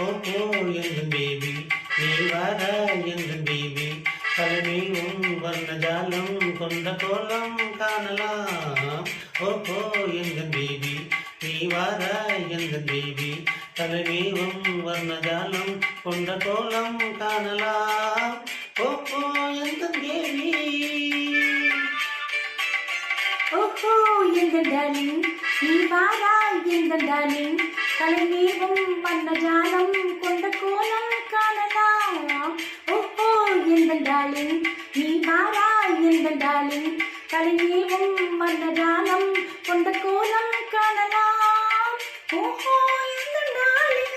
ஓஹோ எங்கள் பேபி நீ வார எங்கள் பேபி கலனியும் வர்ணஜாலம் கொண்ட கோலம் காணலாம். ஓஹோ எங்கள் பேபி நீ வார எங்கள் பேபி கலனியும் வர்ணஜாலம் கொண்ட கோலம் காணலாம். ஓஹோ எங்கள் பேபி ஓஹோ எங்கள் டார்லிங் நீ வாராய் எங்கள் டார்லிங் கலைநீவும் வண்ணஜாலம் கொண்ட கோலம் காணலாம். ஓஹோ எங்கள் டார்லிங் நீ வாராய் எங்கள் டார்லிங் கலைநீவும் வண்ணஜாலம் கொண்ட கோலம் காணலாம். ஓஹோ எங்கள் டார்லிங்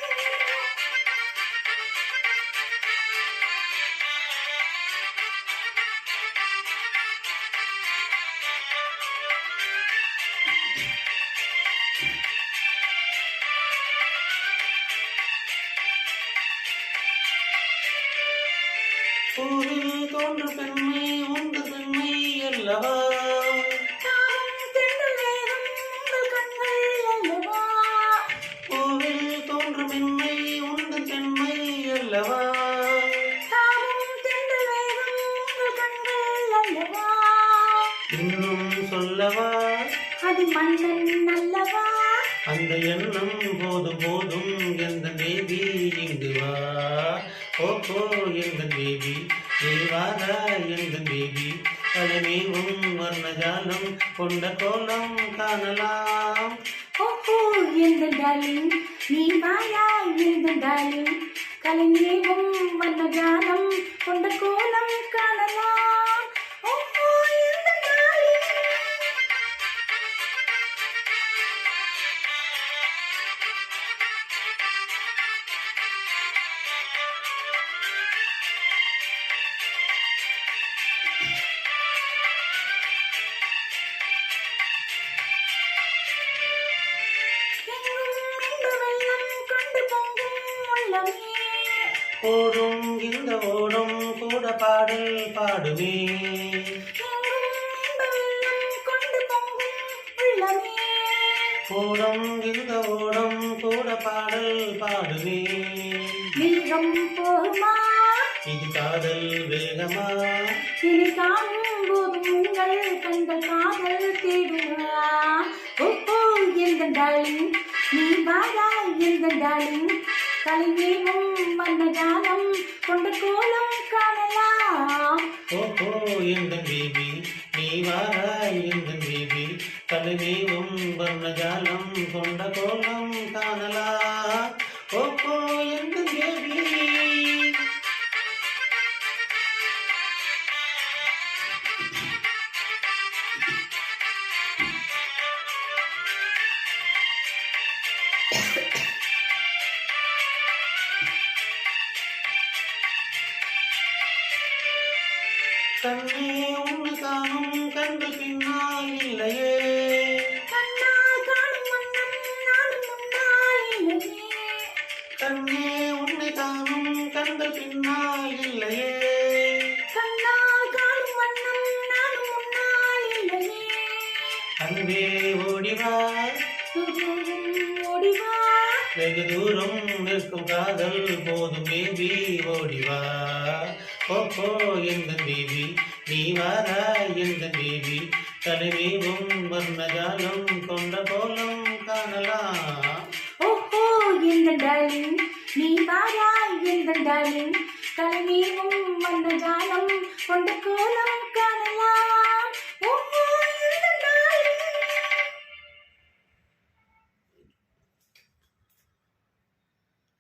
பூவில் தோன்று பெண்மை உண்டு பெண்மை அல்லவா பூவில் தோன்று பெண்மை உண்டு பெண்மை அல்லவா இன்னும் சொல்லவா அது மன்னன் அல்லவா அந்த எண்ணம் போதும் போதும் எந்த பேபி இங்கு வா. ஓஹோ எந்த பேபி நீ வாரா எந்த பேபி கலனியும் வர்ணஜாலம் கொண்ட கோலம் காணலாம். ஓஹோ எங்கள் டார்லிங் நீ வாயா எங்கள் டார்லிங் கலைநீவும் வண்ணஜாலம் கொண்ட கோலம் காணலாம். ஓஹோ எங்கள் டார்லிங் ஓடும் இந்த ஓடும் கூட பாடல் பாடுவே ஓடும் இந்த ஓடும் கூட பாடல் பாடுவே வேகம் போமா இது காதல் வேகமா இனி காணும் போது உங்கள் கண்கள் காதல் தேடுவா. ஓஹோ எங்கள் டார்லிங் நீ வாரா எங்கள் டார்லிங் கலைநீவும் வண்ணஜாலம் கொண்ட கோலம் காணலாம். ஓஹோ எந்த பேபி நீ வாரா எந்த பேபி கலனியும் வர்ணஜாலம் கொண்ட கோலம் காணலாம். ஓஹோ எந்த பேபி கண்ணே உன்னை காணும் கண்டு பின்னால் இல்லையே கண்ணால் காணும் வண்ணம் நானும் முன்னால் இல்லையே. கண்ணே உன்னை காணும் கண்டு பின்னால் இல்லையே கண்ணால் காணும் வண்ணம் நானும் முன்னால் இல்லையே. அன்பே ஓடிவா ஓடிவா வெகு தூரம் நிற்கும் காதல் போதும் பேபி ஓடிவா. ஓஹோ எந்த பேபி நீ வாரா எந்த பேபி கலனியும் வர்ணஜாலம் கொண்ட கோலம் காணலாம். ஓஹோ எங்கள் டார்லிங் நீ வாரா எங்கள் டார்லிங் கலைநீவும் வண்ணஜாலம் கொண்ட